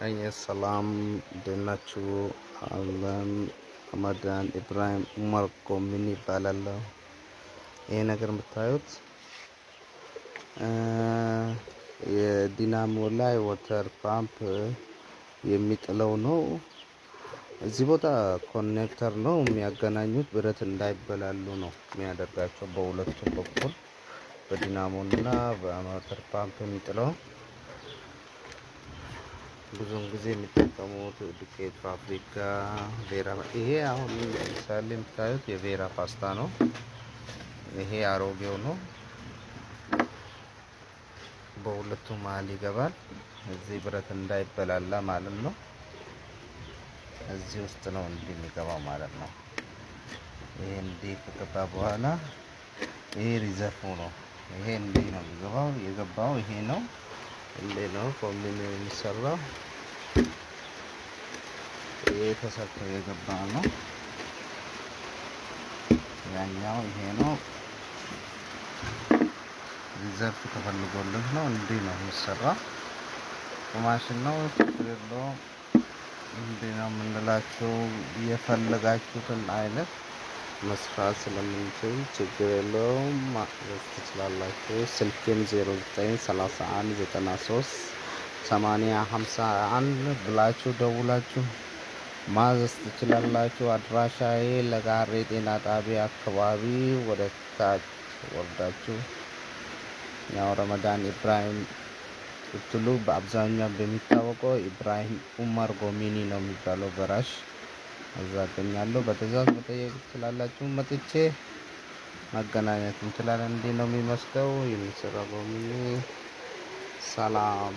ሰላም ደናችሁ አለም ረመዳን ኢብራሂም ኡመር ኮሚኒ ይባላለሁ። ይሄ ነገር የምታዩት የዲናሞ ላይ ወተር ፓምፕ የሚጥለው ነው። እዚህ ቦታ ኮኔክተር ነው የሚያገናኙት፣ ብረት እንዳይበላሉ ነው የሚያደርጋቸው በሁለቱም በኩል በዲናሞና በወተር ፓምፕ የሚጥለው። ብዙውን ጊዜ የሚጠቀሙት ዱቄት ፋብሪካ ቬራ። ይሄ አሁን ለምሳሌ የምታዩት የቬራ ፓስታ ነው። ይሄ አሮጌው ነው። በሁለቱም መሀል ይገባል። እዚህ ብረት እንዳይበላላ ማለት ነው። እዚህ ውስጥ ነው እንዲህ የሚገባው ማለት ነው። ይሄ እንዲህ ከገባ በኋላ ይሄ ሪዘርቭ ነው። ይሄ እንዲህ ነው የሚገባው። የገባው ይሄ ነው። እንዴ ነው ኮምቢኒ የሚሰራው። ይሄ ተሰርቶ የገባ ነው። ያኛው ይሄ ነው። ሪዘርቭ ተፈልጎለት ነው። እንዲህ ነው የሚሰራው። ማሽን ነው ትልሎ እንዲህ ነው የምንላችሁ። የፈለጋችሁትን አይነት መስራት ስለምንችል ችግር የለውም፣ ማዘዝ ትችላላችሁ። ስልኬም 0931938051 ብላችሁ ደውላችሁ ማዘዝ ትችላላችሁ። አድራሻዬ ለጋሬ ጤና ጣቢያ አካባቢ ወደ ታች ወርዳችሁ ያው ረመዳን ኢብራሂም ብትሉ በአብዛኛው በሚታወቀው ኢብራሂም ኡመር ጎሚኒ ነው የሚባለው በራሽ እዛ አገኛለሁ። በትዕዛዝ መጠየቅ ትችላላችሁ። መጥቼ ማገናኘት እንችላለን። እንዲህ ነው የሚመስለው የሚሰራው ጎሚኒ። ሰላም